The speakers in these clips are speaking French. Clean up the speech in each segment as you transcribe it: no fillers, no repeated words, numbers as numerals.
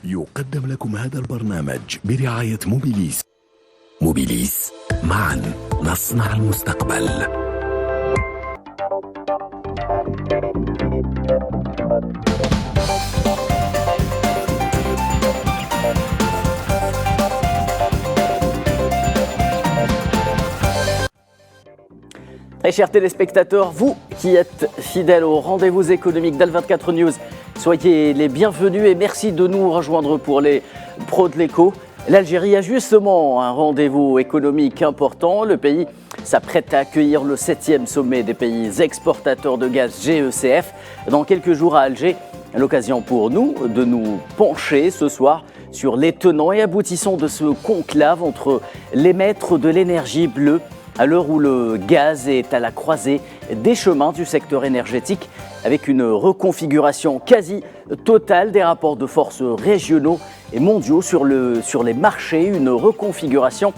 يقدم لكم هذا البرنامج برعاية موبيليس. موبيليس، معا نصنع المستقبل. Très chers téléspectateurs, vous qui êtes fidèles au rendez-vous économique d'Al24 News, soyez les bienvenus et merci de nous rejoindre pour les pros de l'écho. L'Algérie a justement un rendez-vous économique important. Le pays s'apprête à accueillir le 7e sommet des pays exportateurs de gaz GECF dans quelques jours à Alger. L'occasion pour nous de nous pencher ce soir sur les tenants et aboutissants de ce conclave entre les maîtres de l'énergie bleue à l'heure où le gaz est à la croisée des chemins du secteur énergétique avec une reconfiguration quasi totale des rapports de force régionaux et mondiaux sur les marchés, une reconfiguration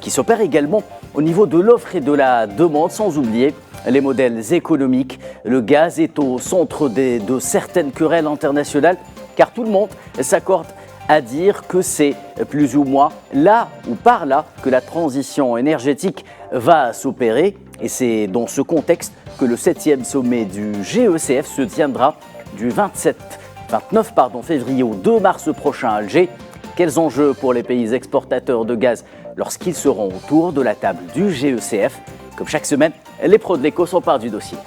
qui s'opère également au niveau de l'offre et de la demande, sans oublier les modèles économiques. Le gaz est au centre de certaines querelles internationales car tout le monde s'accorde à dire que c'est plus ou moins là ou par là que la transition énergétique va s'opérer. Et c'est dans ce contexte que le 7e sommet du GECF se tiendra du 29 février au 2 mars prochain à Alger. Quels enjeux pour les pays exportateurs de gaz lorsqu'ils seront autour de la table du GECF? Comme chaque semaine, les pros de l'écho s'emparent du dossier.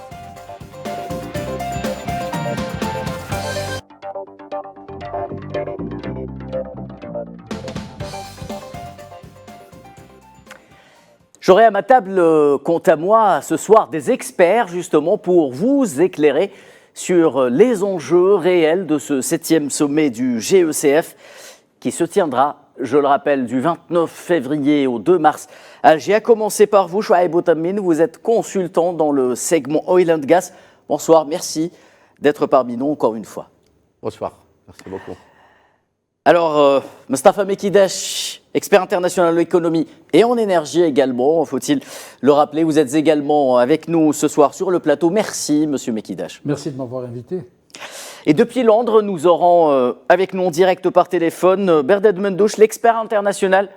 J'aurai à ma table, quant à moi, ce soir, des experts justement pour vous éclairer sur les enjeux réels de ce 7e sommet du GECF qui se tiendra, je le rappelle, du 29 février au 2 mars à Alger. À commencer par vous, Chouaib Outamine, vous êtes consultant dans le segment Oil and Gas. Bonsoir, merci d'être parmi nous encore une fois. Bonsoir, merci beaucoup. Alors, Mostafa Mekidash, expert international en économie et en énergie également, faut-il le rappeler, vous êtes également avec nous ce soir sur le plateau. Merci, monsieur Mekidash. Merci de m'avoir invité. Et depuis Londres, nous aurons avec nous en direct par téléphone Berdad Mendouche, l'expert international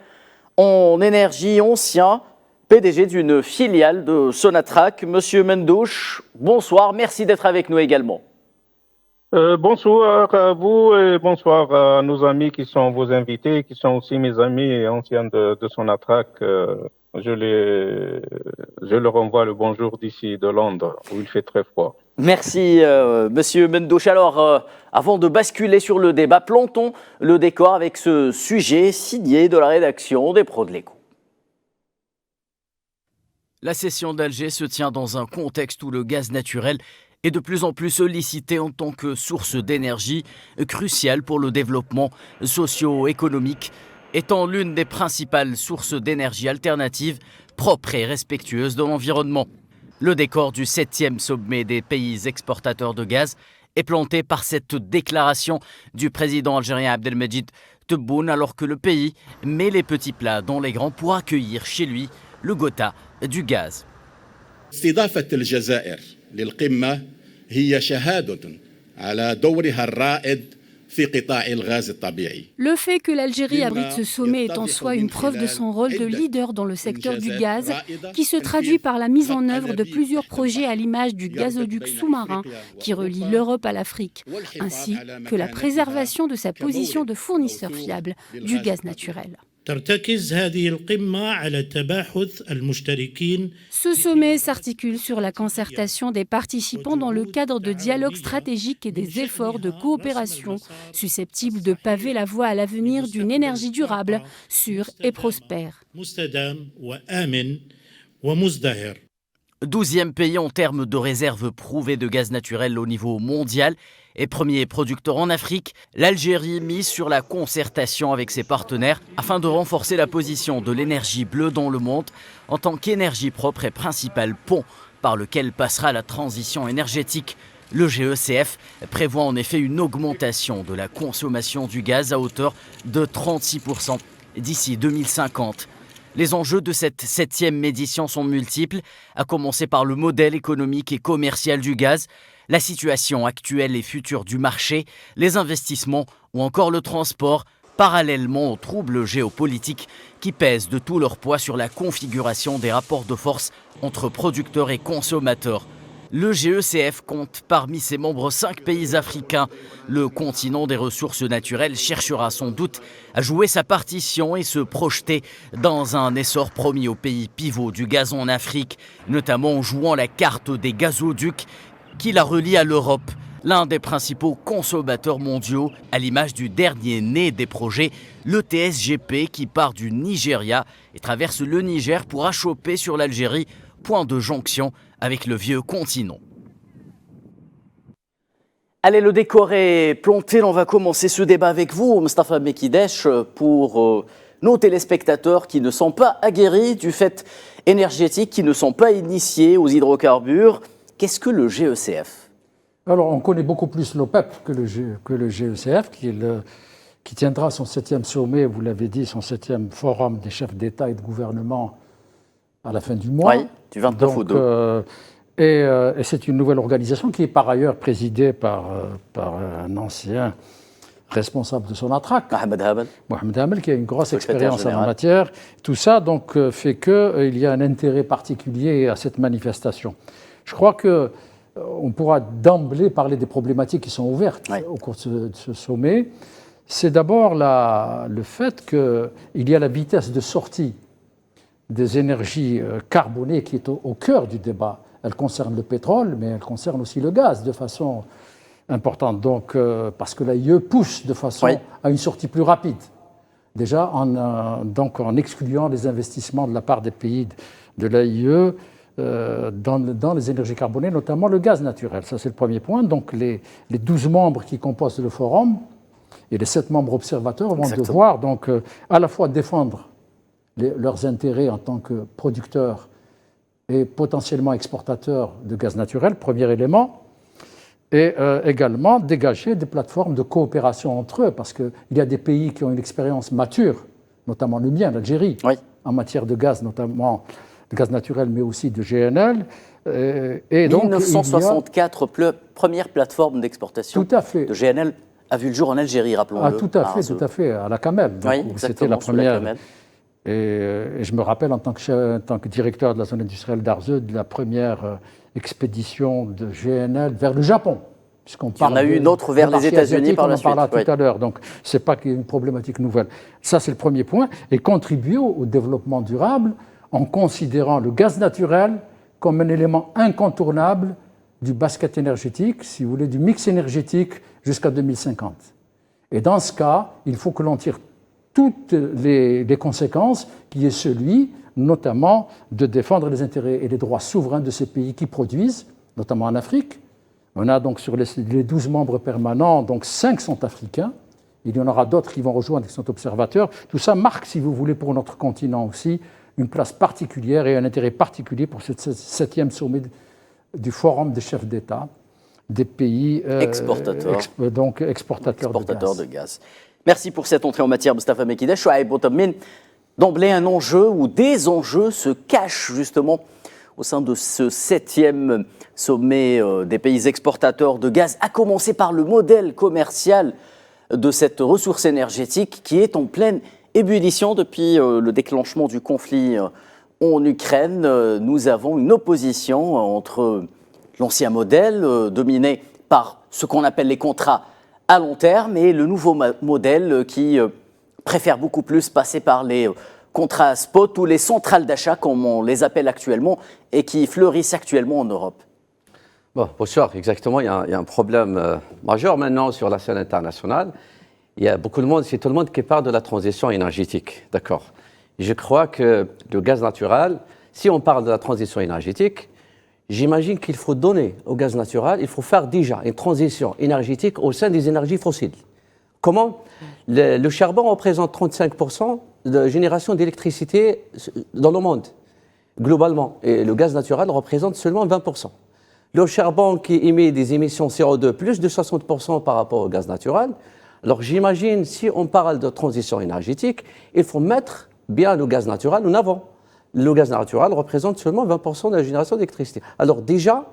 en énergie, ancien PDG d'une filiale de Sonatrach. Monsieur Mendouche, bonsoir, merci d'être avec nous également. Bonsoir à vous et bonsoir à nos amis qui sont vos invités, qui sont aussi mes amis anciens de Sonatrach. Je leur envoie le bonjour d'ici de Londres, où il fait très froid. Merci, monsieur Mendouche. Alors, avant de basculer sur le débat, plantons le décor avec ce sujet signé de la rédaction des Pros de l'Écho. La session d'Alger se tient dans un contexte où le gaz naturel est de plus en plus sollicité en tant que source d'énergie cruciale pour le développement socio-économique, étant l'une des principales sources d'énergie alternatives propres et respectueuses de l'environnement. Le décor du 7e sommet des pays exportateurs de gaz est planté par cette déclaration du président algérien Abdelmejid Tebboune alors que le pays met les petits plats dans les grands pour accueillir chez lui le Gotha du gaz. استضافة الجزائر للقمة هي شهادة على دورها الرائد في قطاع الغاز الطبيعي. Le fait que l'Algérie abrite ce sommet est en soi une preuve de son rôle de leader dans le secteur du gaz, qui se traduit par la mise en œuvre de plusieurs projets à l'image du gazoduc sous-marin qui relie l'Europe à l'Afrique, ainsi que la préservation de sa position de fournisseur fiable du gaz naturel. Ce sommet s'articule sur la concertation des participants dans le cadre de dialogues stratégiques et des efforts de coopération susceptibles de paver la voie à l'avenir d'une énergie durable, sûre et prospère. 12e pays en termes de réserves prouvées de gaz naturel au niveau mondial et premier producteur en Afrique, l'Algérie mise sur la concertation avec ses partenaires afin de renforcer la position de l'énergie bleue dans le monde en tant qu'énergie propre et principal pont par lequel passera la transition énergétique. Le GECF prévoit en effet une augmentation de la consommation du gaz à hauteur de 36% d'ici 2050. Les enjeux de cette 7e édition sont multiples, à commencer par le modèle économique et commercial du gaz. la situation actuelle et future du marché, les investissements ou encore le transport, parallèlement aux troubles géopolitiques qui pèsent de tout leur poids sur la configuration des rapports de force entre producteurs et consommateurs. Le GECF compte parmi ses membres 5 pays africains. Le continent des ressources naturelles cherchera sans doute à jouer sa partition et se projeter dans un essor promis aux pays pivots du gaz en Afrique, notamment en jouant la carte des gazoducs qui la relient à l'Europe, l'un des principaux consommateurs mondiaux, à l'image du dernier né des projets, le TSGP, qui part du Nigeria et traverse le Niger pour achoper sur l'Algérie, point de jonction avec le vieux continent. Allez, le décor est planté. On va commencer ce débat avec vous, Mostafa Mekidesh, pour nos téléspectateurs qui ne sont pas aguerris du fait énergétique, qui ne sont pas initiés aux hydrocarbures. Qu'est-ce que le GECF ? Alors, on connaît beaucoup plus l'OPEP que le GECF, qui tiendra son 7e sommet, vous l'avez dit, son 7e forum des chefs d'État et de gouvernement à la fin du mois. Oui, du 29 au 2. Et c'est une nouvelle organisation qui est par ailleurs présidée par un ancien responsable de Sonatrach, Mohamed Hamel, qui a une grosse expérience en la matière. Tout ça donc, fait qu'il y a un intérêt particulier à cette manifestation. Je crois qu'on pourra d'emblée parler des problématiques qui sont ouvertes au cours de ce sommet. C'est d'abord le fait qu'il y a la vitesse de sortie des énergies carbonées qui est au cœur du débat. Elle concerne le pétrole, mais elle concerne aussi le gaz de façon importante. Donc, parce que l'AIE pousse de façon à une sortie plus rapide. Déjà, en excluant les investissements de la part des pays de l'AIE dans les énergies carbonées, notamment le gaz naturel. Ça, c'est le premier point. Donc, les 12 membres qui composent le forum et les 7 membres observateurs vont devoir donc, à la fois défendre leurs intérêts en tant que producteurs et potentiellement exportateurs de gaz naturel, premier élément, et également dégager des plateformes de coopération entre eux, parce qu'il y a des pays qui ont une expérience mature, notamment le mien, l'Algérie, en matière de gaz, notamment de gaz naturel, mais aussi de GNL. Et donc, 1964, première plateforme d'exportation de GNL a vu le jour en Algérie, rappelons-le. Tout à fait, à la Camel. C'était la première. Et je me rappelle, en tant que directeur de la zone industrielle d'Arzeux, de la première expédition de GNL vers le Japon. Il y en a eu une autre vers les États-Unis par la suite. On en parlera tout à l'heure, donc ce n'est pas une problématique nouvelle. Ça, c'est le premier point. Et contribuer au développement durable en considérant le gaz naturel comme un élément incontournable du basket énergétique, si vous voulez, du mix énergétique jusqu'à 2050. Et dans ce cas, il faut que l'on tire toutes les conséquences, qui est celui, notamment, de défendre les intérêts et les droits souverains de ces pays qui produisent, notamment en Afrique. On a donc sur les 12 membres permanents, donc 5 sont africains. Il y en aura d'autres qui vont rejoindre, qui sont observateurs. Tout ça marque, si vous voulez, pour notre continent aussi, une place particulière et un intérêt particulier pour ce 7e sommet du Forum des chefs d'État des pays exportateurs de gaz. Merci pour cette entrée en matière, Mostafa Mekidesh. Chouaib Boutamin, d'emblée, un enjeu ou des enjeux se cachent justement au sein de ce 7e sommet des pays exportateurs de gaz, à commencer par le modèle commercial de cette ressource énergétique qui est en pleine ébullition depuis le déclenchement du conflit en Ukraine. Nous avons une opposition entre l'ancien modèle dominé par ce qu'on appelle les contrats à long terme et le nouveau modèle qui préfère beaucoup plus passer par les contrats spot ou les centrales d'achat, comme on les appelle actuellement, et qui fleurissent actuellement en Europe. Bon, bonsoir, exactement. Il y a un problème majeur maintenant sur la scène internationale. Il y a beaucoup de monde, c'est tout le monde qui parle de la transition énergétique, d'accord. Je crois que le gaz naturel, si on parle de la transition énergétique, j'imagine qu'il faut donner au gaz naturel, il faut faire déjà une transition énergétique au sein des énergies fossiles. Comment ? Le charbon représente 35% de génération d'électricité dans le monde, globalement, et le gaz naturel représente seulement 20%. Le charbon qui émet des émissions CO2 plus de 60% par rapport au gaz naturel. Alors j'imagine, si on parle de transition énergétique, il faut mettre bien le gaz naturel en avant. Le gaz naturel représente seulement 20% de la génération d'électricité. Alors déjà,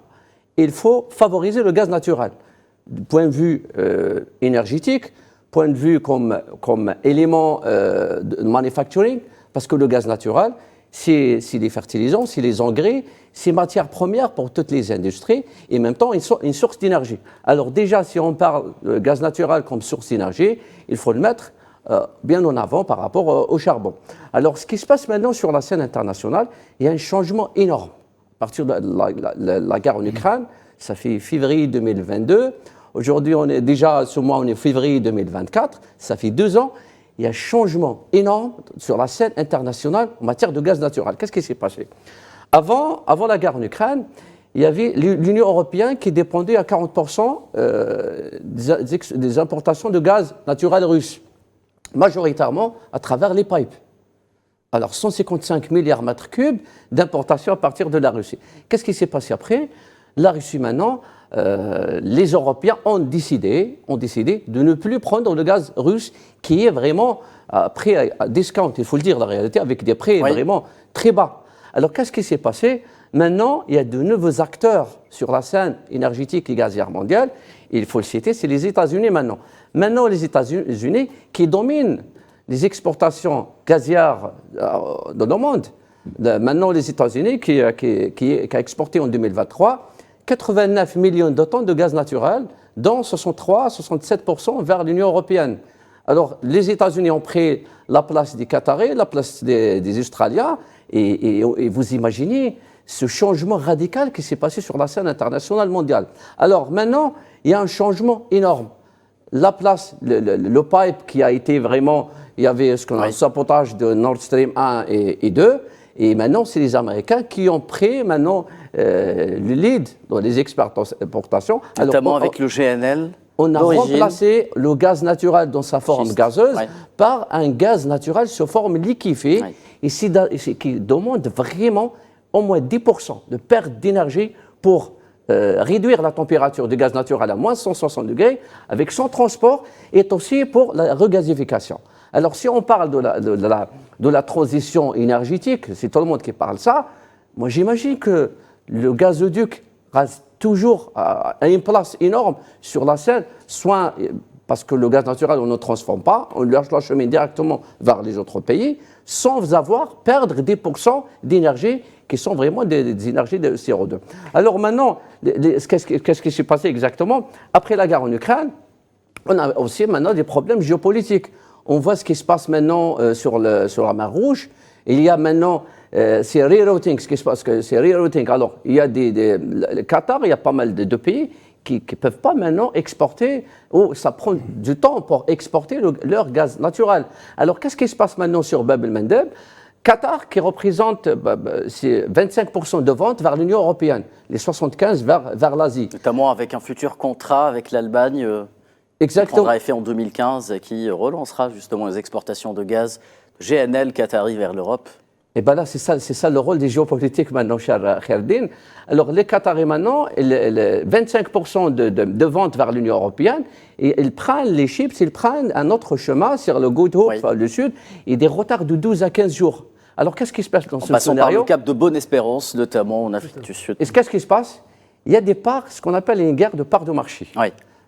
il faut favoriser le gaz naturel. Du point de vue énergétique, point de vue comme élément de manufacturing, parce que le gaz naturel, c'est les fertilisants, c'est les engrais, c'est matière première pour toutes les industries et en même temps une source d'énergie. Alors déjà, si on parle de gaz naturel comme source d'énergie, il faut le mettre bien en avant par rapport au charbon. Alors ce qui se passe maintenant sur la scène internationale, il y a un changement énorme. À partir de la guerre en Ukraine, ça fait février 2022. Aujourd'hui, on est déjà, ce mois, on est février 2024. Ça fait 2 ans. Il y a un changement énorme sur la scène internationale en matière de gaz naturel. Qu'est-ce qui s'est passé ? Avant la guerre en Ukraine, il y avait l'Union européenne qui dépendait à 40% des importations de gaz naturel russe, majoritairement à travers les pipes. Alors, 155 milliards mètres cubes d'importation à partir de la Russie. Qu'est-ce qui s'est passé après ? La Russie, maintenant, les Européens ont décidé de ne plus prendre le gaz russe qui est vraiment prêt à discount, il faut le dire la réalité, avec des prix vraiment très bas. Alors qu'est-ce qui s'est passé ? Maintenant, il y a de nouveaux acteurs sur la scène énergétique et gazière mondiale, et il faut le citer, c'est les États-Unis maintenant. Maintenant, les États-Unis qui dominent les exportations gazières dans le monde. Maintenant, les États-Unis qui a exporté en 2023 89 millions de tonnes de gaz naturel, dont 63-67% vers l'Union européenne. Alors, les États-Unis ont pris la place des Qataris, la place des Australiens, et vous imaginez ce changement radical qui s'est passé sur la scène internationale mondiale. Alors, maintenant, il y a un changement énorme. La place, le pipe qui a été vraiment, il y avait ce qu'on a le sabotage de Nord Stream 1 et 2, et maintenant, c'est les Américains qui ont pris maintenant le lead dans les exportations. Notamment avec le GNL. On a remplacé le gaz naturel dans sa forme gazeuse par un gaz naturel sous forme liquéfiée, et qui demande vraiment au moins 10% de perte d'énergie pour réduire la température du gaz naturel à moins 160 degrés avec son transport et aussi pour la regazification. Alors, si on parle de la transition énergétique, c'est tout le monde qui parle ça, moi j'imagine que le gazoduc reste toujours à une place énorme sur la scène, soit parce que le gaz naturel, on ne le transforme pas, on l'achemine directement vers les autres pays, sans avoir perdre 10% d'énergie qui sont vraiment des énergies de CO2. Alors maintenant, qu'est-ce qui s'est passé exactement ? Après la guerre en Ukraine, on a aussi maintenant des problèmes géopolitiques. On voit ce qui se passe maintenant sur la mer Rouge. Il y a maintenant, c'est rerouting, ce qui se passe, c'est rerouting. Alors, il y a le Qatar, il y a pas mal de pays qui ne peuvent pas maintenant exporter, ou ça prend du temps pour exporter leur gaz naturel. Alors, qu'est-ce qui se passe maintenant sur Bab el-Mandeb ? Qatar qui représente 25% de ventes vers l'Union européenne, les 75% vers l'Asie. Notamment avec un futur contrat avec l'Allemagne. Qui prendra effet en 2015 et qui relancera justement les exportations de gaz GNL qatari vers l'Europe. Et bien là, c'est ça le rôle des géopolitiques maintenant, cher Kherdine. Alors les Qataris maintenant, 25% de ventes vers l'Union européenne, et ils prennent les chips, ils prennent un autre chemin sur le Good Hope, le sud, et des retards de 12 à 15 jours. Alors qu'est-ce qui se passe dans ce scénario ? Par le cap de Bonne-Espérance, notamment en Afrique du Sud. Et qu'est-ce qui se passe ? Il y a des parts, ce qu'on appelle une guerre de parts de marché.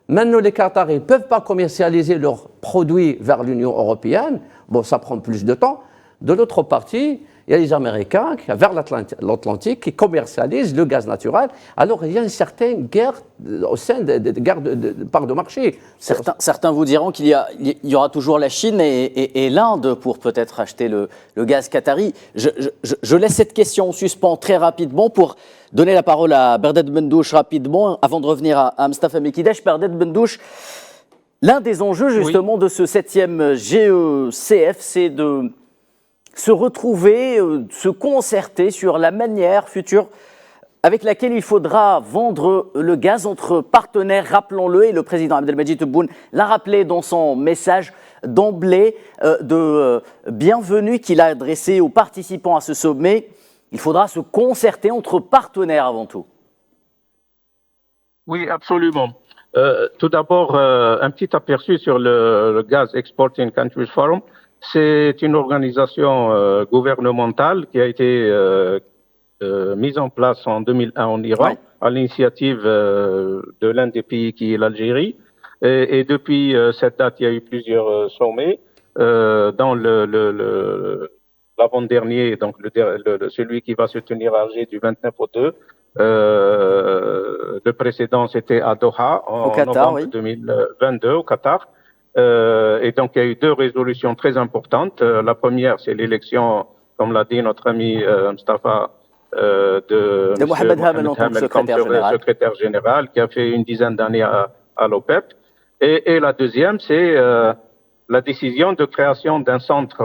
Maintenant, les Qataris ne peuvent pas commercialiser leurs produits vers l'Union européenne. Bon, ça prend plus de temps. De l'autre partie, il y a les Américains vers l'Atlantique qui commercialisent le gaz naturel. Alors, il y a une certaine guerre au sein de guerres de parts de marché. Certains vous diront qu'il y aura toujours la Chine et l'Inde pour peut-être acheter le gaz qatari. Je laisse cette question en suspens très rapidement pour donner la parole à Berdad Bendouche rapidement, avant de revenir à Mustafa Mekidesh. Berdad Bendouche, l'un des enjeux justement de ce 7e GECF, c'est de se retrouver, se concerter sur la manière future avec laquelle il faudra vendre le gaz entre partenaires, rappelons-le, et le président Abdelmadjid Tebboune l'a rappelé dans son message d'emblée de bienvenue qu'il a adressé aux participants à ce sommet. Il faudra se concerter entre partenaires avant tout. Oui, absolument. Tout d'abord, un petit aperçu sur le Gas Exporting Countries Forum. C'est une organisation gouvernementale qui a été mise en place en 2001 en Iran, à l'initiative de l'un des pays qui est l'Algérie. Et depuis cette date, il y a eu plusieurs sommets. Dans l'avant-dernier, donc celui qui va se tenir à Alger du 29 au 2, le précédent c'était à Doha en novembre 2022 au Qatar. Et donc il y a eu deux résolutions très importantes. La première, c'est l'élection, comme l'a dit notre ami Mustafa, de Mohamed Hamel en tant que secrétaire général, qui a fait une dizaine d'années à l'OPEP. Et la deuxième, c'est la décision de création d'un centre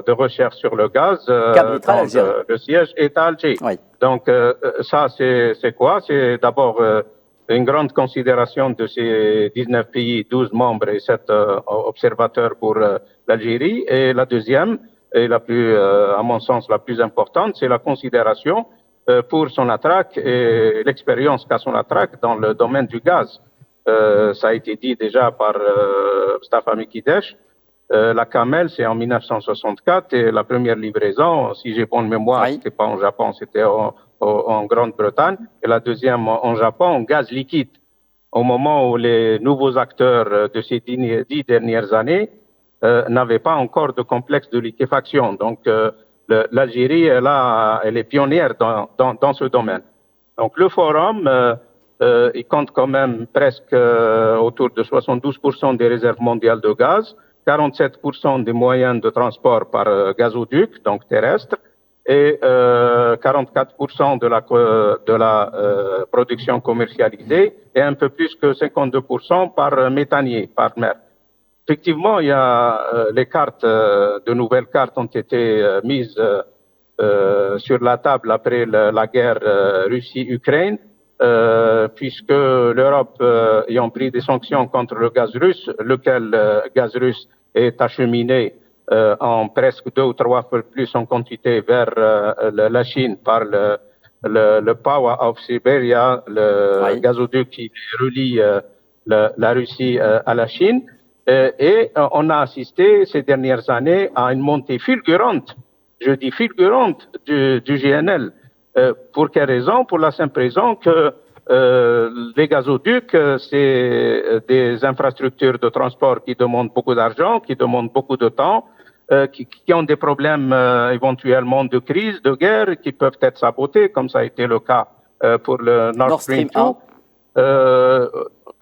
de recherche sur le gaz. Le siège est à Alger. Oui. Donc ça, c'est quoi? C'est d'abord une grande considération de ces 19 pays, 12 membres et 7 observateurs pour l'Algérie. Et la deuxième, et la plus, à mon sens, la plus importante, c'est la considération pour Sonatrach et l'expérience qu'a Sonatrach dans le domaine du gaz. Ça a été dit déjà par Mustafa Mekidesh. La Camel, c'est en 1964 et la première livraison, si j'ai bonne mémoire, c'était pas en Japon, c'était en Grande-Bretagne. Et la deuxième en Japon, en gaz liquide. Au moment où les nouveaux acteurs de ces 10 dernières années n'avaient pas encore de complexe de liquéfaction. Donc, l'Algérie, elle est pionnière dans ce domaine. Donc, le forum, il compte quand même presque autour de 72% des réserves mondiales de gaz, 47% des moyens de transport par gazoduc, donc terrestre, et 44% de la production commercialisée, et un peu plus que 52% par méthanier, par mer. Effectivement, il y a les cartes, de nouvelles cartes ont été mises sur la table après la guerre Russie-Ukraine, puisque l'Europe ayant pris des sanctions contre le gaz russe, lequel gaz russe est acheminé en presque 2 ou 3 fois plus en quantité vers la Chine par le Power of Siberia, le gazoduc qui relie la Russie à la Chine. Et on a assisté ces dernières années à une montée fulgurante, je dis fulgurante, du GNL. Pour quelle raison? Pour la simple raison que les gazoducs, c'est des infrastructures de transport qui demandent beaucoup d'argent, qui demandent beaucoup de temps, qui ont des problèmes éventuellement de crise, de guerre, qui peuvent être sabotés, comme ça a été le cas pour le Nord Stream 2.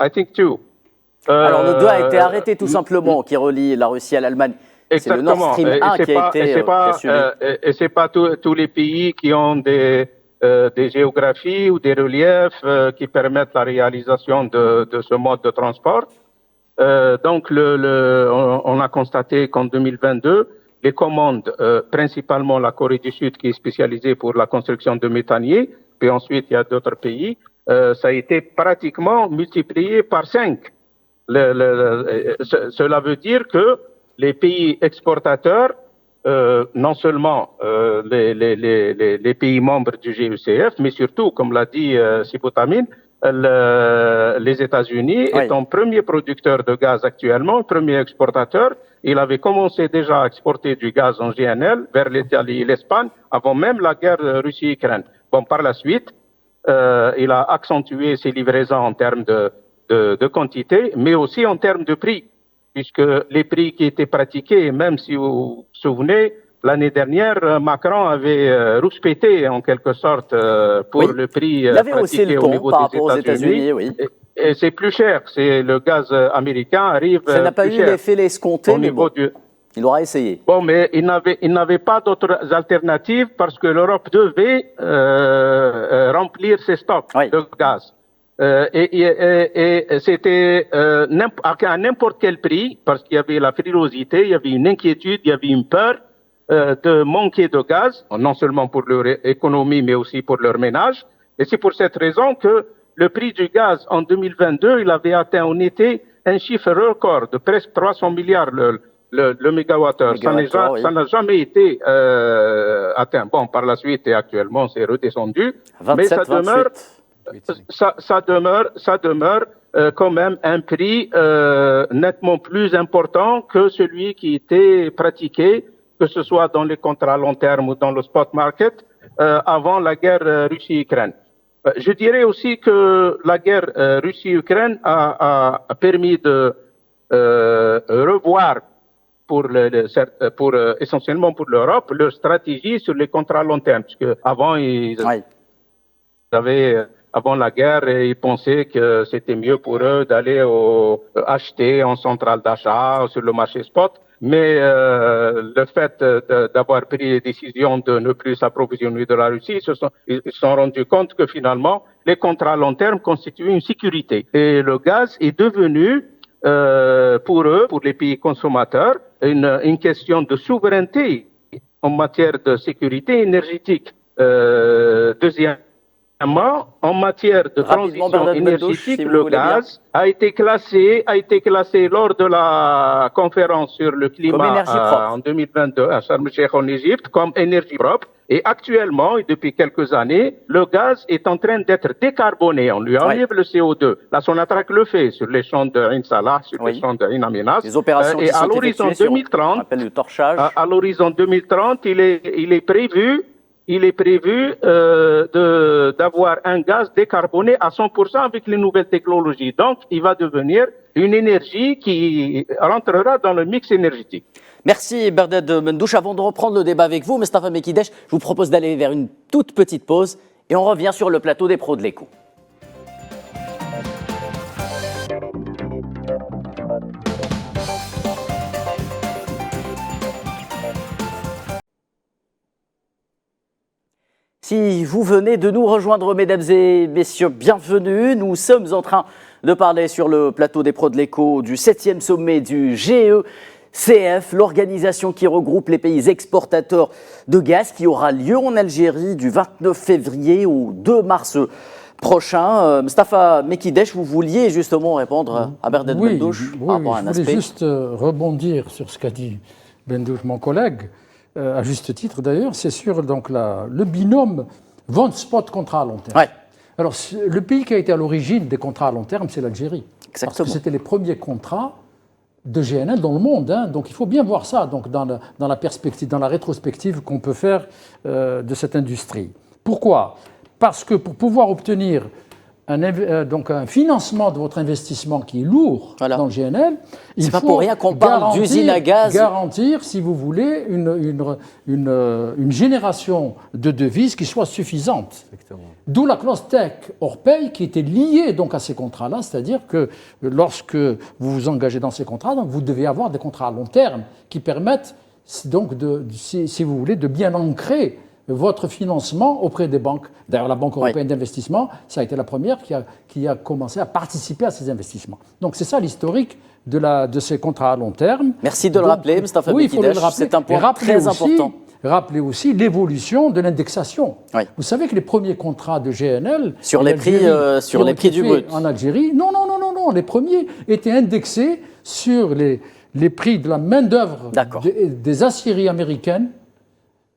I think 2. Alors le 2 a été arrêté tout simplement, qui relie la Russie à l'Allemagne. C'est le Nord Stream 1 qui a été pressionné. Et c'est pas tous les pays qui ont des géographies ou des reliefs qui permettent la réalisation de ce mode de transport. Donc on a constaté qu'en 2022, les commandes, principalement la Corée du Sud qui est spécialisée pour la construction de méthaniers, puis ensuite il y a d'autres pays, ça a été pratiquement multiplié par 5. Cela veut dire que les pays exportateurs, non seulement les pays membres du GECF, mais surtout, comme l'a dit Siboutamine, les États-Unis étant premier producteur de gaz actuellement, premier exportateur, il avait commencé déjà à exporter du gaz en GNL vers l'Italie et l'Espagne avant même la guerre Russie-Ukraine. Bon, par la suite, il a accentué ses livraisons en termes de quantité, mais aussi en termes de prix, puisque les prix qui étaient pratiqués, même si vous vous souvenez, l'année dernière, Macron avait rouspété en quelque sorte pour le prix pratiqué au niveau des États-Unis. Oui. Et c'est plus cher, c'est le gaz américain arrive. Ça n'a pas eu l'effet escompté, mais bon, il aura essayé. Bon, mais il n'avait pas d'autres alternatives parce que l'Europe devait remplir ses stocks de gaz. Et c'était à n'importe quel prix, parce qu'il y avait la frilosité, il y avait une inquiétude, il y avait une peur de manquer de gaz, non seulement pour leur économie, mais aussi pour leur ménage. Et c'est pour cette raison que le prix du gaz en 2022, il avait atteint en été un chiffre record de presque 300 milliards le mégawattheure. Ça n'a jamais été atteint. Bon, par la suite et actuellement, c'est redescendu. 27, mais ça demeure... 28. Ça demeure quand même un prix nettement plus important que celui qui était pratiqué, que ce soit dans les contrats à long terme ou dans le spot market, avant la guerre Russie-Ukraine. Je dirais aussi que la guerre Russie-Ukraine a permis de revoir essentiellement pour l'Europe leur stratégie sur les contrats à long terme, parce que avant avant la guerre, ils pensaient que c'était mieux pour eux d'aller acheter en centrale d'achat sur le marché spot. Mais le fait d'avoir pris les décisions de ne plus s'approvisionner de la Russie, ils se sont rendus compte que finalement, les contrats à long terme constituaient une sécurité. Et le gaz est devenu, pour eux, pour les pays consommateurs, une question de souveraineté en matière de sécurité énergétique. Deuxièmement, en matière de transition énergétique, le gaz a été classé lors de la conférence sur le climat en 2022 à Sharm el-Sheikh en Égypte comme énergie propre. Et actuellement, et depuis quelques années, le gaz est en train d'être décarboné. On lui enlève le CO2. La Sonatrach le fait sur les champs de Ain Salah, sur les champs de Ain Amenas. Les opérations qui sont effectuées sur, on appelle le torchage. À l'horizon 2030, il est prévu d'avoir un gaz décarboné à 100% avec les nouvelles technologies. Donc, il va devenir une énergie qui rentrera dans le mix énergétique. Merci Berdad Mendouche. Avant de reprendre le débat avec vous, Mustafa Mekidesh, je vous propose d'aller vers une toute petite pause et on revient sur le plateau des pros de l'écho. Si vous venez de nous rejoindre, mesdames et messieurs, bienvenue. Nous sommes en train de parler sur le plateau des pros de l'écho du 7e sommet du GECF, l'organisation qui regroupe les pays exportateurs de gaz, qui aura lieu en Algérie du 29 février au 2 mars prochain. Mustafa Mekidesh, vous vouliez justement répondre à Berdad Mendouche par rapport à un aspect. Je voulais juste rebondir sur ce qu'a dit Mendouche, mon collègue. À juste titre d'ailleurs, c'est sur donc, le binôme vente spot contrat à long terme. Ouais. Alors, le pays qui a été à l'origine des contrats à long terme, c'est l'Algérie. Exactement. Parce que c'était les premiers contrats de GNL dans le monde. Hein. Donc, il faut bien voir ça donc, dans la perspective, dans la rétrospective qu'on peut faire de cette industrie. Pourquoi ? Parce que pour pouvoir obtenir donc un financement de votre investissement qui est lourd dans le GNL, il faut pas pour rien qu'on parle d'usine à gaz. Garantir, si vous voulez, une génération de devises qui soit suffisante. D'où la clause tech hors paye qui était liée donc à ces contrats-là, c'est-à-dire que lorsque vous vous engagez dans ces contrats, donc vous devez avoir des contrats à long terme qui permettent donc si vous voulez, de bien ancrer votre financement auprès des banques. D'ailleurs, la Banque européenne d'investissement, ça a été la première qui a commencé à participer à ces investissements. Donc, c'est ça l'historique de ces contrats à long terme. Merci de le rappeler, Mustafa Mekidesh. C'est un point très important. Rappelez aussi l'évolution de l'indexation. Oui. Vous savez que les premiers contrats de GNL sur les prix du brut en Algérie, non, les premiers étaient indexés sur les prix de la main-d'œuvre des aciéries américaines.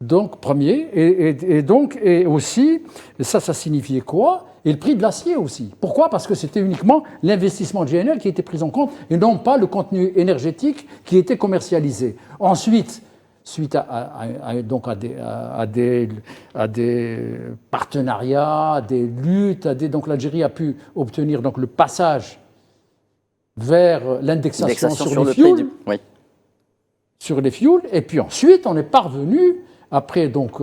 Donc, premier, et aussi, ça signifiait quoi ? Et le prix de l'acier aussi. Pourquoi ? Parce que c'était uniquement l'investissement de GNL qui était pris en compte et non pas le contenu énergétique qui était commercialisé. Ensuite, suite à des partenariats, à des luttes, donc l'Algérie a pu obtenir donc, le passage vers l'indexation sur les fuels. Sur les fuels, et puis ensuite, on est parvenu après donc,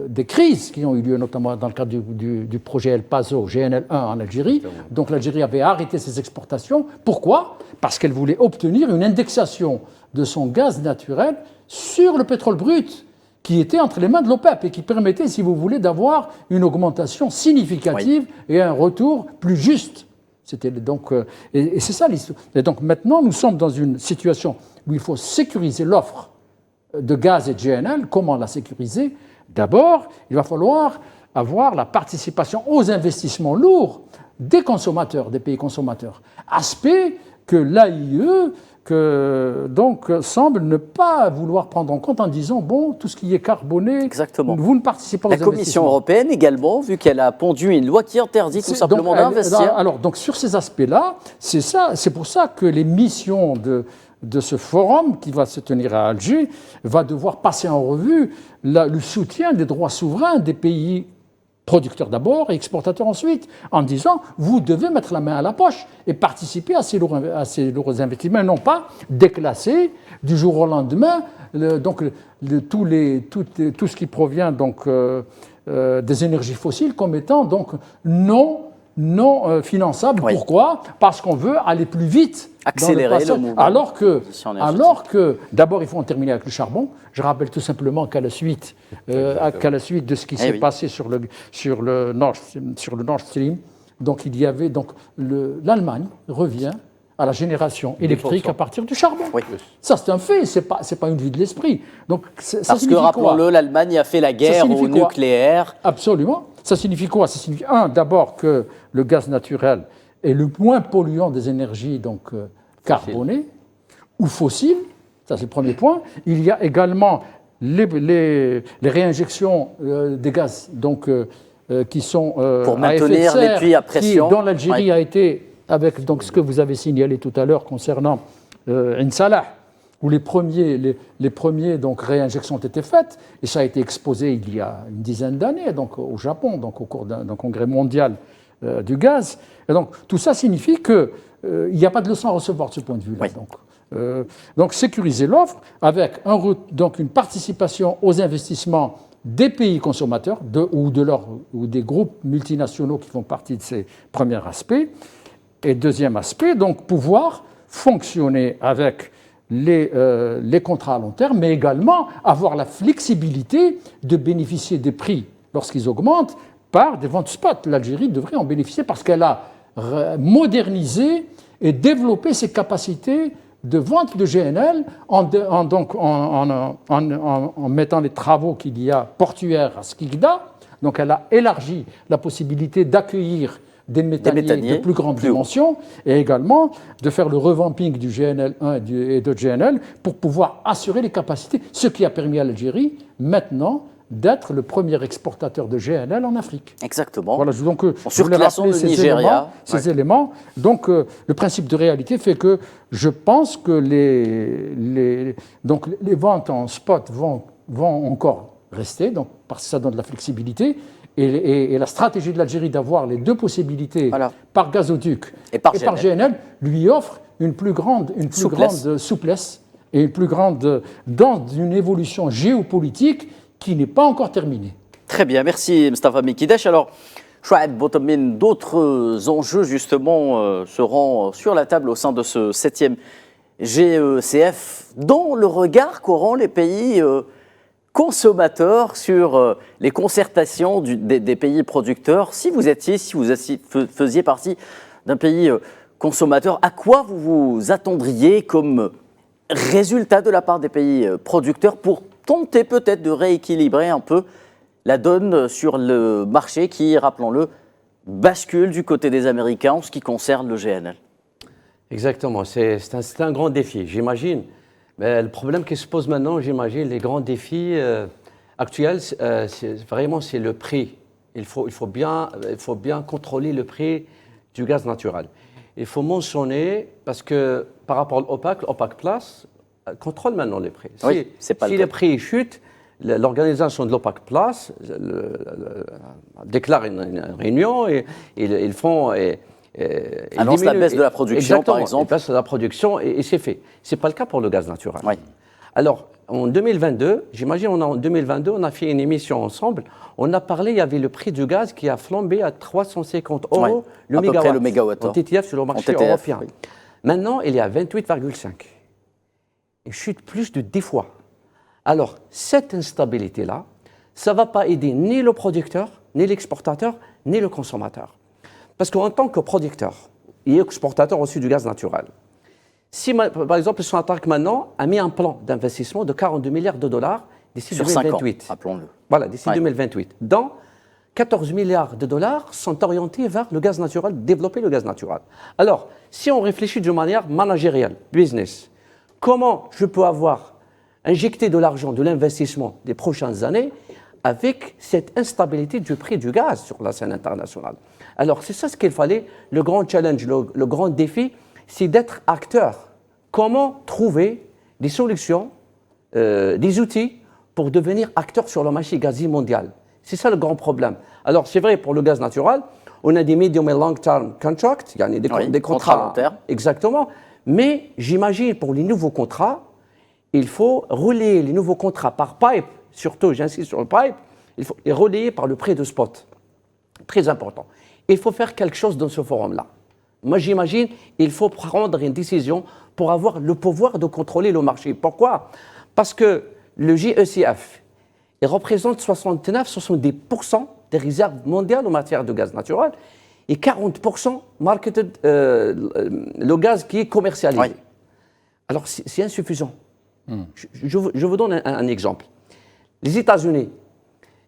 des crises qui ont eu lieu, notamment dans le cadre du projet El Paso, GNL1 en Algérie. Donc l'Algérie avait arrêté ses exportations. Pourquoi ? Parce qu'elle voulait obtenir une indexation de son gaz naturel sur le pétrole brut qui était entre les mains de l'OPEP et qui permettait, si vous voulez, d'avoir une augmentation significative et un retour plus juste. C'était donc, et c'est ça l'histoire. Et donc maintenant, nous sommes dans une situation où il faut sécuriser l'offre de gaz et de GNL. Comment la sécuriser ? D'abord, il va falloir avoir la participation aux investissements lourds des consommateurs, des pays consommateurs. Aspect que l'AIE semble ne pas vouloir prendre en compte en disant, bon, tout ce qui est carboné, vous ne participez pas aux investissements. La Commission européenne également, vu qu'elle a pondu une loi qui interdit tout simplement d'investir. Alors, donc sur ces aspects-là, c'est pour ça que les missions de ce forum qui va se tenir à Alger va devoir passer en revue le soutien des droits souverains des pays producteur d'abord et exportateur ensuite, en disant vous devez mettre la main à la poche et participer à ces lourds investissements, non pas déclasser du jour au lendemain tout ce qui provient donc, des énergies fossiles comme étant donc non finançable. Oui. Pourquoi ? Parce qu'on veut aller plus vite. Accélérer le mouvement. Alors que d'abord, il faut en terminer avec le charbon. Je rappelle tout simplement qu'à la suite de ce qui s'est passé sur le Nord Stream, donc il y avait l'Allemagne revient à la génération électrique à partir du charbon. Oui. Ça, c'est un fait, c'est pas une vue de l'esprit. Donc, parce que, rappelons-le, l'Allemagne a fait la guerre au nucléaire. Absolument. Ça signifie quoi ? Ça signifie, d'abord que le gaz naturel est le moins polluant des énergies donc, carbonées ou fossiles. Ça, c'est le premier point. Il y a également les réinjections des gaz donc, qui sont pour maintenir les puits à pression, dont l'Algérie a été, avec donc, ce que vous avez signalé tout à l'heure concernant Ain Salah, où les premiers donc, réinjections ont été faites, et ça a été exposé il y a une dizaine d'années donc, au Japon, donc, au cours d'un congrès mondial du gaz. Et donc, tout ça signifie qu'il n'y a pas de leçon à recevoir de ce point de vue-là. Oui. Donc, sécuriser l'offre avec donc, une participation aux investissements des pays consommateurs ou des groupes multinationaux qui font partie de ces premiers aspects. Et deuxième aspect, donc pouvoir fonctionner avec les contrats à long terme, mais également avoir la flexibilité de bénéficier des prix lorsqu'ils augmentent par des ventes spot. L'Algérie devrait en bénéficier parce qu'elle a modernisé et développé ses capacités de vente de GNL en mettant les travaux qu'il y a portuaires à Skikda. Donc elle a élargi la possibilité d'accueillir des méthaniers de plus grande dimension et également de faire le revamping du GNL1 et de GNL pour pouvoir assurer les capacités, ce qui a permis à l'Algérie maintenant d'être le premier exportateur de GNL en Afrique. Exactement. Voilà, donc, en surclassant le Nigeria. Ces éléments. Donc le principe de réalité fait que je pense que les ventes en spot vont encore rester, donc, parce que ça donne de la flexibilité. Et la stratégie de l'Algérie d'avoir les deux possibilités par gazoduc et par GNL lui offre une plus grande souplesse et une plus grande dans une évolution géopolitique qui n'est pas encore terminée. Très bien, merci Mostafa Mekidesh. Alors, Chouaib Botomine, d'autres enjeux justement seront sur la table au sein de ce 7e GECF dans le regard qu'auront les pays consommateurs sur les concertations des pays producteurs. Si vous faisiez partie d'un pays consommateur, à quoi vous vous attendriez comme résultat de la part des pays producteurs pour tenter peut-être de rééquilibrer un peu la donne sur le marché qui, rappelons-le, bascule du côté des Américains en ce qui concerne le GNL? Exactement, c'est un grand défi, j'imagine. Mais le problème qui se pose maintenant, j'imagine, les grands défis actuels, c'est le prix. Il faut bien contrôler le prix du gaz naturel. Il faut mentionner, parce que par rapport à l'OPEC Plus contrôle maintenant les prix. Oui, si les prix chutent, l'organisation de l'OPEC Plus déclare une réunion et ils font... annonce la baisse de la production, par exemple. La baisse de la production, et c'est fait. Ce n'est pas le cas pour le gaz naturel. Oui. Alors, en 2022, j'imagine, en 2022, on a fait une émission ensemble. On a parlé, il y avait le prix du gaz qui a flambé à 350 € le mégawatt. En TTF sur le marché européen. Oui. Maintenant, il est à 28,5. Il chute plus de 10 fois. Alors, cette instabilité-là, ça ne va pas aider ni le producteur, ni l'exportateur, ni le consommateur. Parce qu'en tant que producteur et exportateur aussi du gaz naturel, si par exemple Sonatrach maintenant a mis un plan d'investissement de 42 milliards de dollars d'ici 2028. 5 ans, rappelons-le. Voilà, d'ici 2028. Dont 14 milliards de dollars sont orientés vers le gaz naturel, développer le gaz naturel. Alors, si on réfléchit de manière managériale, business, comment je peux injecté de l'argent, de l'investissement des prochaines années avec cette instabilité du prix du gaz sur la scène internationale? Alors, c'est ça ce qu'il fallait, le grand challenge, le grand défi, c'est d'être acteur. Comment trouver des solutions, des outils pour devenir acteur sur le marché gazier mondial? C'est ça le grand problème. Alors, c'est vrai, pour le gaz naturel, on a des medium et long-term contracts, il y a des contrats long terme. Exactement. Mais j'imagine, pour les nouveaux contrats, il faut relayer les nouveaux contrats par pipe, surtout, j'insiste sur le pipe, il faut les relayer par le prix de spot. Très important. Il faut faire quelque chose dans ce forum-là. Moi, j'imagine, il faut prendre une décision pour avoir le pouvoir de contrôler le marché. Pourquoi? Parce que le GECF, il représente 69-70% des réserves mondiales en matière de gaz naturel et 40% marketed, le gaz qui est commercialisé. Oui. Alors, c'est insuffisant. Je vous donne un exemple. Les États-Unis,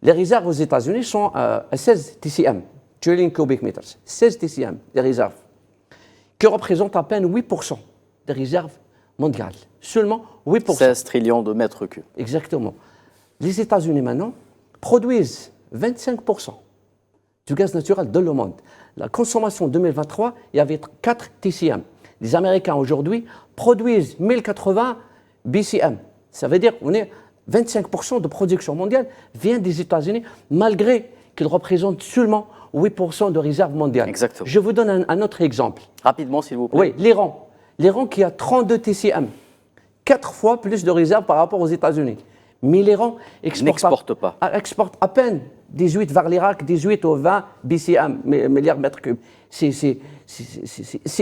les réserves aux États-Unis sont à 16 TCM, trillion cubic meters, 16 TCM, des réserves, qui représentent à peine 8% des réserves mondiales. Seulement 8%. 16 trillions de mètres cubes. Exactement. Les États-Unis, maintenant, produisent 25% du gaz naturel dans le monde. La consommation 2023, il y avait 4 TCM. Les Américains, aujourd'hui, produisent 1080 BCM. Ça veut dire qu'on est 25% de production mondiale vient des États-Unis, malgré qu'ils représentent seulement 8% de réserves mondiales. Exactement. Je vous donne un autre exemple. Rapidement, s'il vous plaît. Oui, l'Iran. L'Iran qui a 32 TCM, 4 fois plus de réserves par rapport aux États-Unis. Mais l'Iran exporte à peine 18 vers l'Irak, 18 ou 20 BCM, milliards de mètres cubes. C'est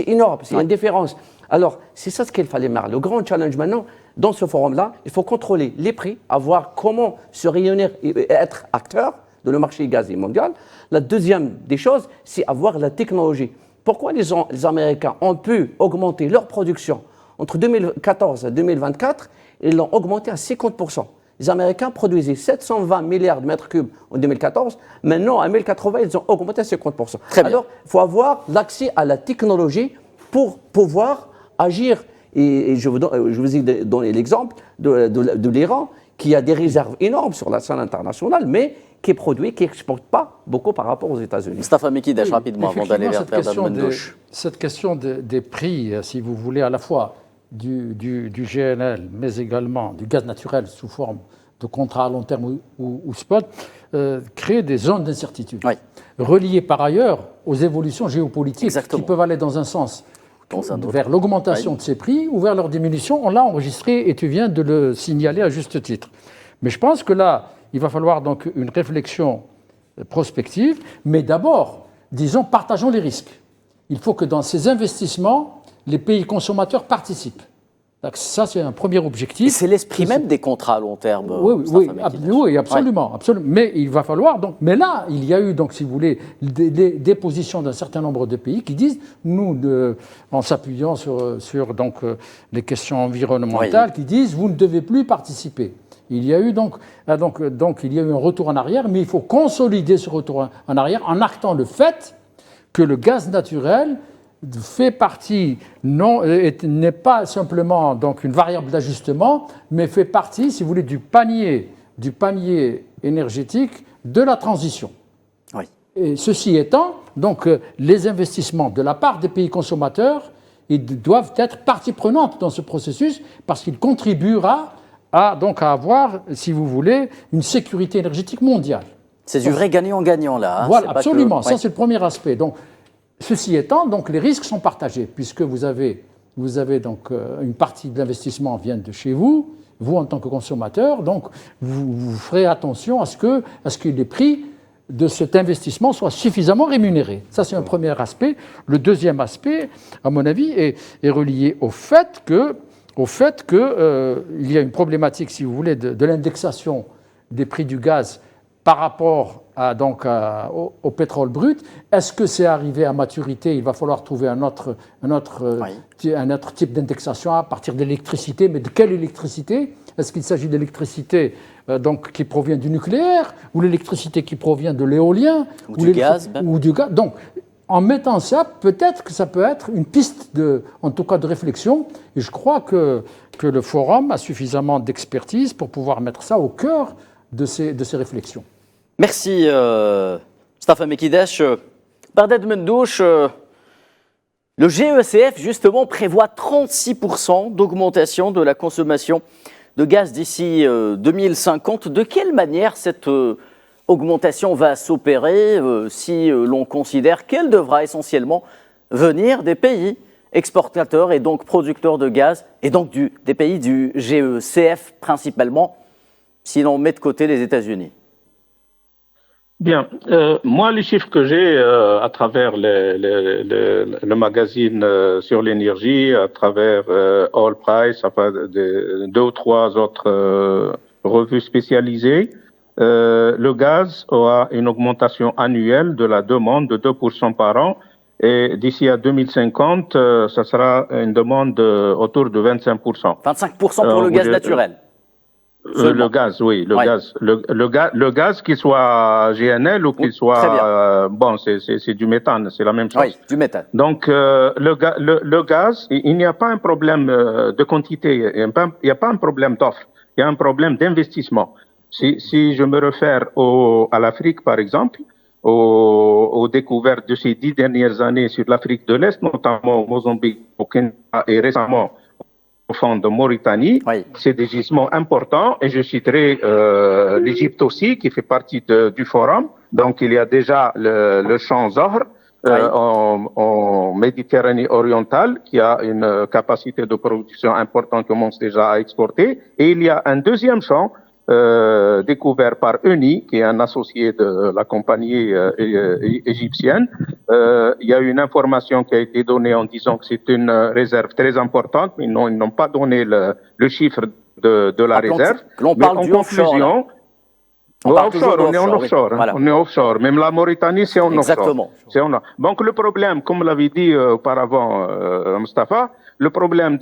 énorme, c'est une différence. Alors, c'est ça ce qu'il fallait faire. Le grand challenge maintenant, dans ce forum-là, il faut contrôler les prix, voir comment se réunir et être acteur de le marché gazier mondial. La deuxième des choses, c'est avoir la technologie. Pourquoi les Américains ont pu augmenter leur production entre 2014 et 2024? Ils l'ont augmenté à 50%. Les Américains produisaient 720 milliards de mètres cubes en 2014. Maintenant, en 2080, ils ont augmenté à 50%. Alors, il faut avoir l'accès à la technologie pour pouvoir agir. Et je vous ai donné l'exemple de l'Iran, qui a des réserves énormes sur la scène internationale, mais qui produit, qui n'exporte pas beaucoup par rapport aux États-Unis. Mustafa Mekidash, rapidement, avant d'aller vers cette question des prix, si vous voulez, à la fois du GNL, mais également du gaz naturel sous forme de contrat à long terme ou spot, crée des zones d'incertitude, reliées par ailleurs aux évolutions géopolitiques qui peuvent aller dans un sens vers l'augmentation de ces prix ou vers leur diminution. On l'a enregistré et tu viens de le signaler à juste titre. Mais je pense que là, il va falloir donc une réflexion prospective, mais d'abord, disons, partageons les risques. Il faut que dans ces investissements, les pays consommateurs participent. Donc ça, c'est un premier objectif. C'est l'esprit même des contrats à long terme. Oui, absolument, absolument. Mais il va falloir donc. Mais là, il y a eu donc, si vous voulez, des positions d'un certain nombre de pays qui disent, nous, en s'appuyant sur donc les questions environnementales, qui disent, vous ne devez plus participer. Il y a eu donc il y a eu un retour en arrière, mais il faut consolider ce retour en arrière en actant le fait que le gaz naturel fait partie, n'est pas simplement donc une variable d'ajustement, mais fait partie, si vous voulez, du panier énergétique de la transition. Oui. Et ceci étant, donc les investissements de la part des pays consommateurs, ils doivent être partie prenante dans ce processus parce qu'il contribuera à avoir, si vous voulez, une sécurité énergétique mondiale. C'est du vrai gagnant-gagnant là. Hein, voilà, absolument. Ça, c'est le premier aspect. Donc, ceci étant, donc, les risques sont partagés, puisque vous avez donc une partie de l'investissement vient de chez vous en tant que consommateur, donc vous ferez attention à ce que les prix de cet investissement soient suffisamment rémunérés. Ça, c'est un premier aspect. Le deuxième aspect, à mon avis, est relié au fait que il y a une problématique, si vous voulez, de l'indexation des prix du gaz par rapport au pétrole brut. Est-ce que c'est arrivé à maturité? Il va falloir trouver un autre type d'indexation à partir de l'électricité. Mais de quelle électricité? Est-ce qu'il s'agit d'électricité qui provient du nucléaire, ou l'électricité qui provient de l'éolien, ou du gaz? Donc, en mettant ça, peut-être que ça peut être une piste en tout cas de réflexion. Et je crois que le forum a suffisamment d'expertise pour pouvoir mettre ça au cœur de ces réflexions. Merci, Mustafa Mekidash. Barded Mendouche, le GECF, justement, prévoit 36% d'augmentation de la consommation de gaz d'ici 2050. De quelle manière cette augmentation va s'opérer si l'on considère qu'elle devra essentiellement venir des pays exportateurs et donc producteurs de gaz, et donc des pays du GECF principalement, si l'on met de côté les États-Unis? Bien, moi les chiffres que j'ai à travers le magazine sur l'énergie, à travers Oil Price, enfin deux ou trois autres revues spécialisées, le gaz aura une augmentation annuelle de la demande de 2% par an, et d'ici à 2050, ça sera une demande autour de 25%. 25% pour le gaz naturel. Le gaz, oui, le gaz, qu'il soit GNL ou qu'il soit bon, c'est du méthane, c'est la même chose. Oui, du méthane. Donc le gaz, il n'y a pas un problème de quantité, il n'y a pas un problème d'offre, il y a un problème d'investissement. Si je me réfère à l'Afrique, par exemple, aux découvertes de ces 10 dernières années sur l'Afrique de l'Est, notamment au Mozambique, au Kenya et récemment au fond de Mauritanie, c'est des gisements importants, et je citerai l'Égypte aussi, qui fait partie du forum. Donc il y a déjà le champ Zohr en Méditerranée orientale, qui a une capacité de production importante, commence déjà à exporter, et il y a un deuxième champ découvert par Eni, qui est un associé de la compagnie égyptienne. Il y a une information qui a été donnée en disant que c'est une réserve très importante, mais ils n'ont pas donné le chiffre de la réserve. On parle du offshore. On est en offshore. Oui. Voilà. On est offshore. Même la Mauritanie, c'est en offshore. Exactement. Donc le problème, comme l'avait dit auparavant Mustapha, le problème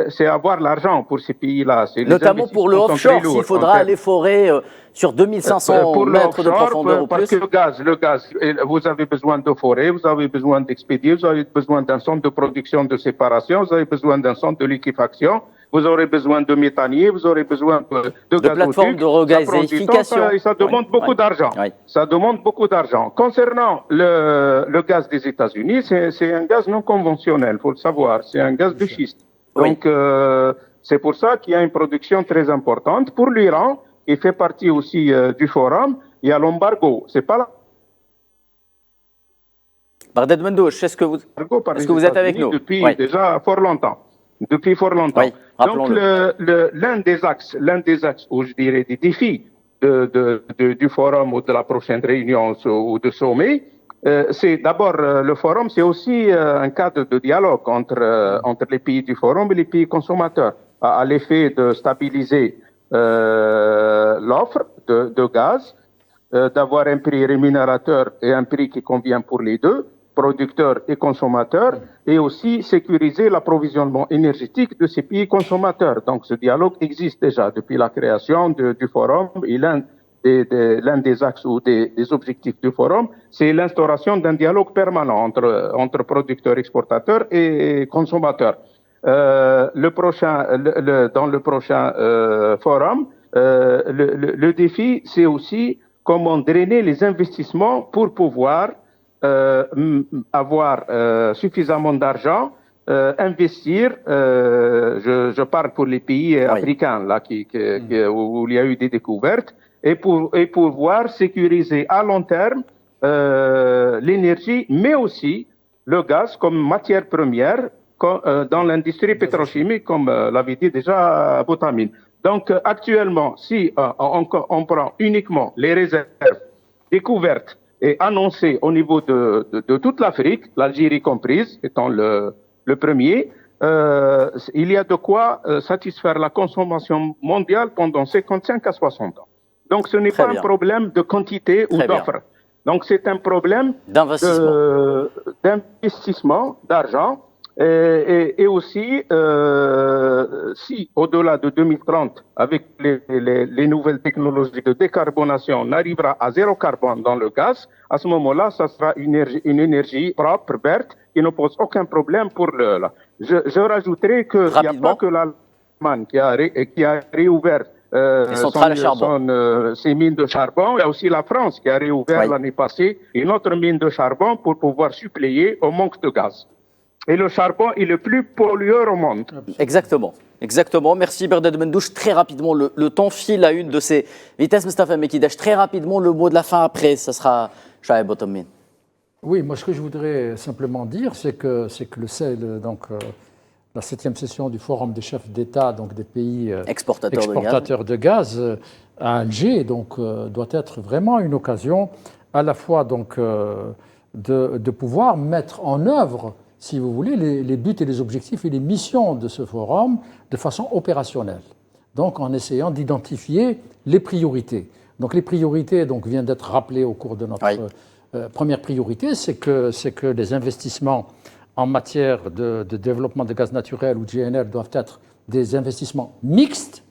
c'est avoir l'argent pour ces pays-là. Notamment pour le offshore, s'il faudra aller forer sur 2500 mètres de profondeur ou plus. Parce que le gaz, vous avez besoin de forer, vous avez besoin d'expédier, vous avez besoin d'un centre de production de séparation, vous avez besoin d'un centre de liquéfaction, vous aurez besoin de méthaniers, vous aurez besoin de plateformes de regazéification. Ça demande beaucoup d'argent. Oui. Ça demande beaucoup d'argent. Concernant le gaz des États-Unis, c'est un gaz non conventionnel, il faut le savoir. C'est un gaz de schiste. Oui. Donc, c'est pour ça qu'il y a une production très importante. Pour l'Iran, qui fait partie aussi du forum, il y a l'embargo. C'est pas là. Barded Mendouche, est-ce que vous êtes avec nous? Depuis déjà fort longtemps. Depuis fort longtemps. Oui, donc, l'un des axes où je dirais des défis du forum ou de la prochaine réunion ou de sommet, c'est d'abord le forum, c'est aussi un cadre de dialogue entre les pays du forum et les pays consommateurs, à l'effet de stabiliser l'offre de gaz, d'avoir un prix rémunérateur et un prix qui convient pour les deux, producteurs et consommateurs, et aussi sécuriser l'approvisionnement énergétique de ces pays consommateurs. Donc ce dialogue existe déjà depuis la création du forum, et l'un des axes ou des objectifs du forum, c'est l'instauration d'un dialogue permanent entre producteurs, exportateurs et consommateurs. Dans le prochain forum, le défi, c'est aussi comment drainer les investissements pour pouvoir avoir suffisamment d'argent, investir, je parle pour les pays africains là, où il y a eu des découvertes, et pouvoir sécuriser à long terme l'énergie, mais aussi le gaz comme matière première dans l'industrie pétrochimique, comme l'avait dit déjà Botamine. Donc actuellement, si on prend uniquement les réserves découvertes et annoncées au niveau de toute l'Afrique, l'Algérie comprise, étant le premier, il y a de quoi satisfaire la consommation mondiale pendant 55 à 60 ans. Donc ce n'est pas un problème de quantité ou d'offre. Donc c'est un problème d'investissement, d'argent, et aussi si au-delà de 2030, avec les nouvelles technologies de décarbonation, on arrivera à zéro carbone dans le gaz, à ce moment-là, ça sera une énergie propre, verte, qui ne pose aucun problème pour le. Je rajouterai qu'il n'y a pas que l'Allemagne qui a réouvert ses mines de charbon. Il y a aussi la France qui a réouvert l'année passée une autre mine de charbon pour pouvoir suppléer au manque de gaz. Et le charbon est le plus pollueur au monde. Exactement. Exactement. Merci Berdad Mendouche. Très rapidement, le temps file à une de ces vitesses. Mustafa Mekidash, très rapidement, le mot de la fin après, ça sera Chaheb Botommin. Oui, moi ce que je voudrais simplement dire, c'est que la 7e session du Forum des chefs d'État des pays exportateurs de gaz à Alger doit être vraiment une occasion à la fois de pouvoir mettre en œuvre, si vous voulez, les buts et les objectifs et les missions de ce forum de façon opérationnelle. Donc en essayant d'identifier les priorités. Donc les priorités viennent d'être rappelées au cours de notre première priorité, c'est que les investissements en matière de développement de gaz naturel ou de GNL doivent être des investissements mixtes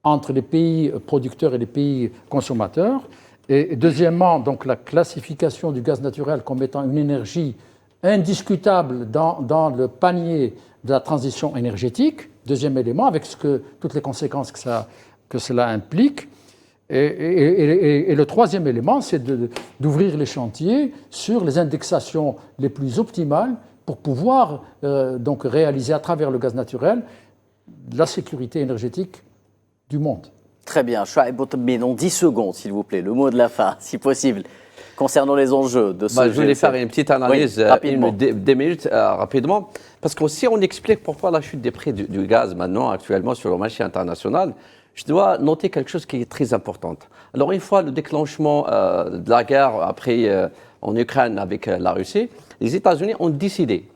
entre les pays producteurs et les pays consommateurs. Et deuxièmement, la classification du gaz naturel comme étant une énergie indiscutable dans le panier de la transition énergétique. Deuxième élément, avec toutes les conséquences que cela implique. Et le troisième élément, c'est d'ouvrir les chantiers sur les indexations les plus optimales pour pouvoir réaliser à travers le gaz naturel la sécurité énergétique du monde. Très bien. Chaheb Botommin, en 10 secondes, s'il vous plaît, le mot de la fin, si possible, concernant les enjeux de ce Je voulais faire une petite analyse, des minutes, rapidement, parce que si on explique pourquoi la chute des prix du gaz maintenant, actuellement, sur le marché international, je dois noter quelque chose qui est très important. Alors, une fois le déclenchement de la guerre après en Ukraine avec la Russie, les États-Unis ont décidé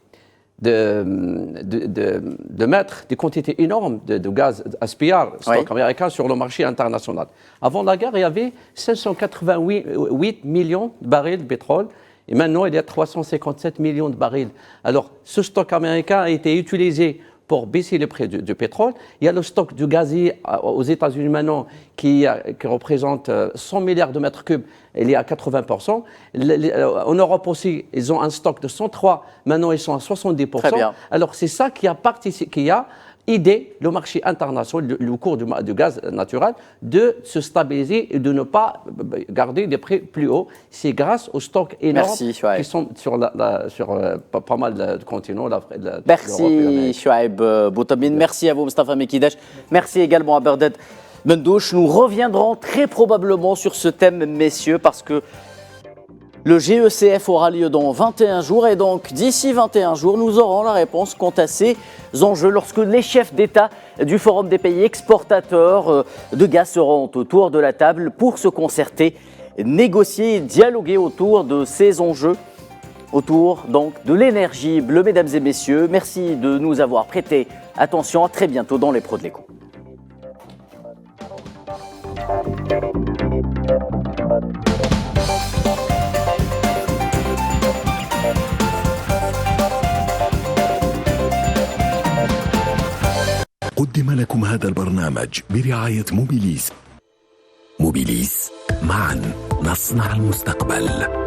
de mettre des quantités énormes de gaz aspillard, stock américain, sur le marché international. Avant la guerre, il y avait 588 millions de barils de pétrole. Et maintenant, il y a 357 millions de barils. Alors, ce stock américain a été utilisé pour baisser le prix du pétrole. Il y a le stock du gazier aux États-Unis maintenant qui représente 100 milliards de mètres cubes, il est à 80%. En Europe aussi, ils ont un stock de 103, maintenant ils sont à 70%. Alors c'est ça qui a aidé le marché international, le cours du gaz naturel, de se stabiliser et de ne pas garder des prix plus hauts. C'est grâce aux stocks énormes qui sont sur pas mal de continents. Merci Chaheb Botommin, merci à vous Mustafa Mekidash, merci également à Berdad Mendouche. Nous reviendrons très probablement sur ce thème, messieurs, parce que le GECF aura lieu dans 21 jours et donc d'ici 21 jours, nous aurons la réponse quant à ces enjeux lorsque les chefs d'État du Forum des pays exportateurs de gaz seront autour de la table pour se concerter, négocier et dialoguer autour de ces enjeux, autour donc de l'énergie bleue. Mesdames et messieurs, merci de nous avoir prêté attention. À très bientôt dans les Pros de l'écho. قدم لكم هذا البرنامج برعاية موبيليس. موبيليس، معا نصنع المستقبل.